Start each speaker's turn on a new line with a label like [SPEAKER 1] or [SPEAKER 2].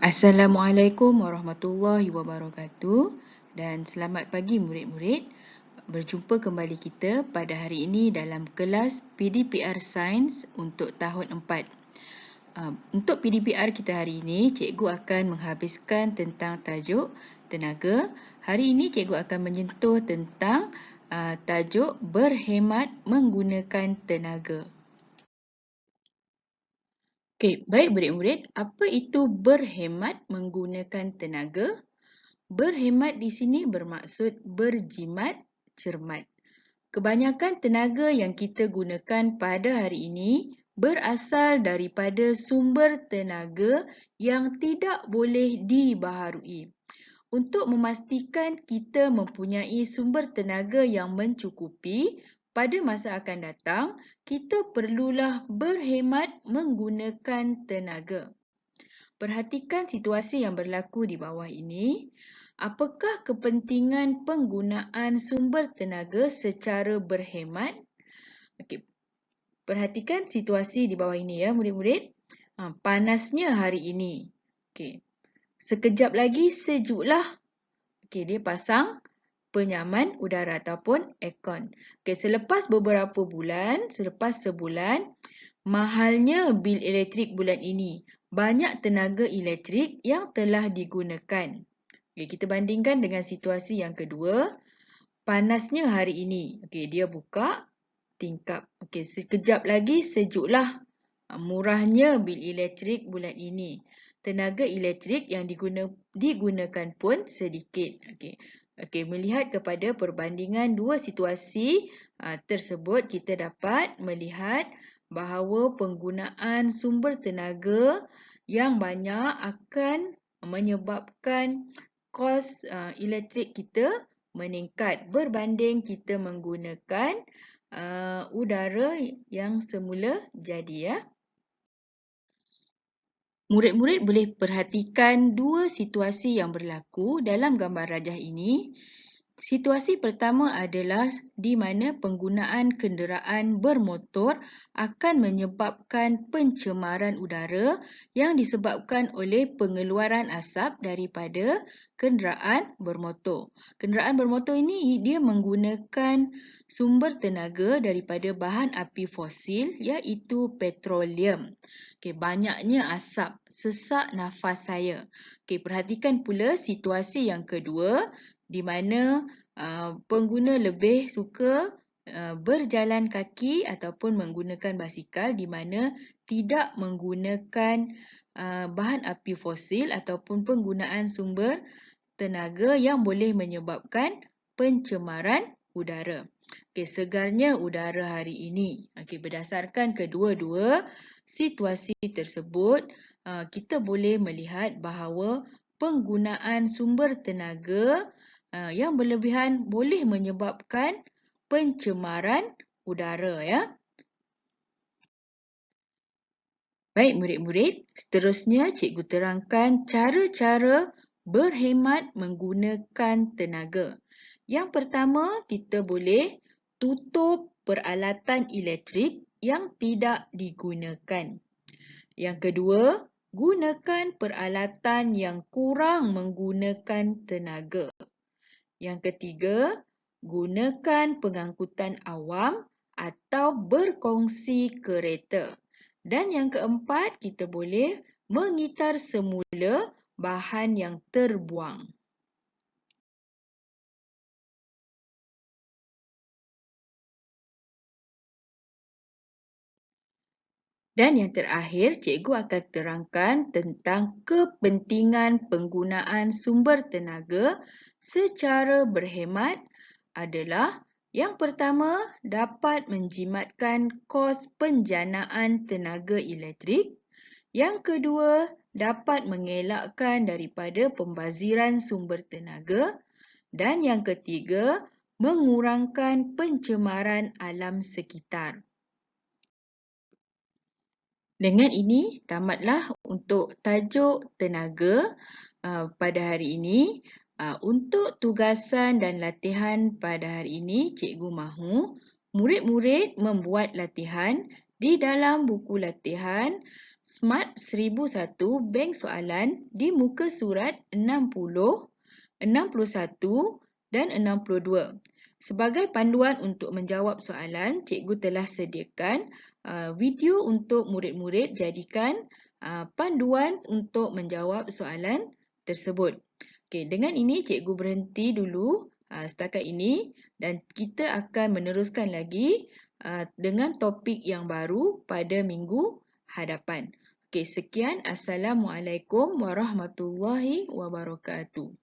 [SPEAKER 1] Assalamualaikum warahmatullahi wabarakatuh dan selamat pagi murid-murid. Berjumpa kembali kita pada hari ini dalam kelas PDPR Sains untuk tahun 4. Untuk PDPR kita hari ini, cikgu akan menghabiskan tentang tajuk tenaga. Hari ini cikgu akan menyentuh tentang tajuk berhemat menggunakan tenaga. Okey, baik murid-murid, apa itu berhemat menggunakan tenaga? Berhemat di sini bermaksud berjimat cermat. Kebanyakan tenaga yang kita gunakan pada hari ini berasal daripada sumber tenaga yang tidak boleh dibaharui. Untuk memastikan kita mempunyai sumber tenaga yang mencukupi pada masa akan datang, kita perlulah berhemat menggunakan tenaga. Perhatikan situasi yang berlaku di bawah ini. Apakah kepentingan penggunaan sumber tenaga secara berhemat? Okey. Perhatikan situasi di bawah ini ya murid-murid. Panasnya hari ini. Okey. Sekejap lagi sejuklah. Okey, dia pasang penyaman udara ataupun aircon. Okey, selepas beberapa bulan, selepas sebulan, mahalnya bil elektrik bulan ini. Banyak tenaga elektrik yang telah digunakan. Okay, kita bandingkan dengan situasi yang kedua. Panasnya hari ini. Okay, dia buka tingkap. Okay, sekejap lagi sejuklah. Murahnya bil elektrik bulan ini. Tenaga elektrik yang digunakan pun sedikit. Okay, melihat kepada perbandingan dua situasi tersebut, kita dapat melihat bahawa penggunaan sumber tenaga yang banyak akan menyebabkan kos elektrik kita meningkat berbanding kita menggunakan udara yang semula jadi ya. Murid-murid boleh perhatikan dua situasi yang berlaku dalam gambar rajah ini. Situasi pertama adalah di mana penggunaan kenderaan bermotor akan menyebabkan pencemaran udara yang disebabkan oleh pengeluaran asap daripada kenderaan bermotor. Kenderaan bermotor ini dia menggunakan sumber tenaga daripada bahan api fosil iaitu petroleum. Okey, banyaknya asap, sesak nafas saya. Okey, perhatikan pula situasi yang kedua di mana pengguna lebih suka berjalan kaki ataupun menggunakan basikal di mana tidak menggunakan bahan api fosil ataupun penggunaan sumber tenaga yang boleh menyebabkan pencemaran udara. Okey, segarnya udara hari ini. Okey, berdasarkan kedua-dua situasi tersebut, kita boleh melihat bahawa penggunaan sumber tenaga yang berlebihan boleh menyebabkan pencemaran udara ya. Baik murid-murid, seterusnya cikgu terangkan cara-cara berhemat menggunakan tenaga. Yang pertama, kita boleh tutup peralatan elektrik yang tidak digunakan. Yang kedua, gunakan peralatan yang kurang menggunakan tenaga. Yang ketiga, gunakan pengangkutan awam atau berkongsi kereta. Dan yang keempat, kita boleh mengitar semula bahan yang terbuang. Dan yang terakhir, cikgu akan terangkan tentang kepentingan penggunaan sumber tenaga secara berhemat adalah yang pertama, dapat menjimatkan kos penjanaan tenaga elektrik. Yang kedua, dapat mengelakkan daripada pembaziran sumber tenaga. Dan yang ketiga, mengurangkan pencemaran alam sekitar. Dengan ini, tamatlah untuk tajuk tenaga pada hari ini. Untuk tugasan dan latihan pada hari ini, cikgu mahu murid-murid membuat latihan di dalam buku latihan Smart 1001 bank soalan di muka surat 60, 61 dan 62. Sebagai panduan untuk menjawab soalan, cikgu telah sediakan video untuk murid-murid jadikan panduan untuk menjawab soalan tersebut. Okey, dengan ini cikgu berhenti dulu setakat ini dan kita akan meneruskan lagi dengan topik yang baru pada minggu hadapan. Okey, sekian. Assalamualaikum warahmatullahi wabarakatuh.